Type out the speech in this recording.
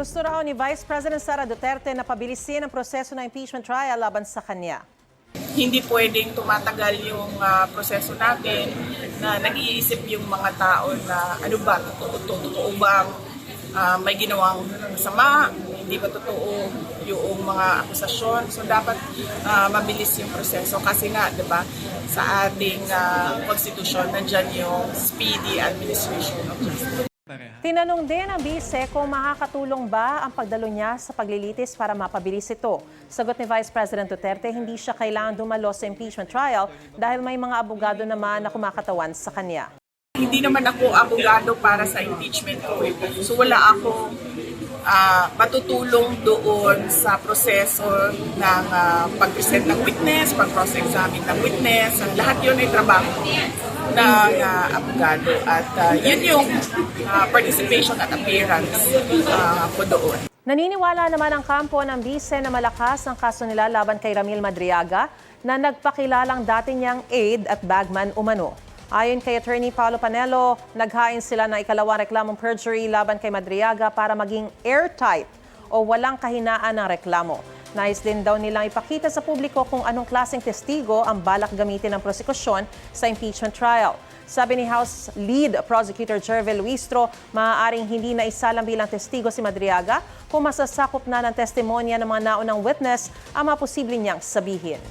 Gusto raw ni Vice President Sara Duterte na pabilisin ang proseso ng impeachment trial laban sa kanya. Hindi pwedeng tumatagal yung proseso natin na nag-iisip yung mga tao na ano ba, totoo ba may ginawang masama, hindi ba totoo yung mga akusasyon. So dapat mabilis yung proseso kasi nga, di ba, sa ating konstitusyon nandiyan yung speedy administration of justice. Tinanong din ang bise kung makakatulong ba ang pagdalo niya sa paglilitis para mapabilis ito. Sagot ni Vice President Duterte, hindi siya kailangan dumalo sa impeachment trial dahil may mga abogado naman na kumakatawan sa kanya. Hindi naman ako abogado para sa impeachment ko. So wala akong matutulong doon sa proseso ng pag-present ng witness, pag-cross-examine ng witness. Lahat yun ay trabaho ng abogado at yun yung participation at appearance ko doon. Naniniwala naman ang kampo ng bise na malakas ang kaso nila laban kay Ramil Madriaga na nagpakilalang dati niyang aide at bagman umano. Ayon kay Attorney Paulo Panelo, naghain sila ng ikalawang reklamong perjury laban kay Madriaga para maging airtight o walang kahinaan ng reklamo. Nais din daw nilang ipakita sa publiko kung anong klaseng testigo ang balak gamitin ng prosekusyon sa impeachment trial. Sabi ni House Lead Prosecutor Jervel Luistro, maaaring hindi na isalang bilang testigo si Madriaga kung masasakop na ng testimonya ng mga naunang witness ang mga posible niyang sabihin.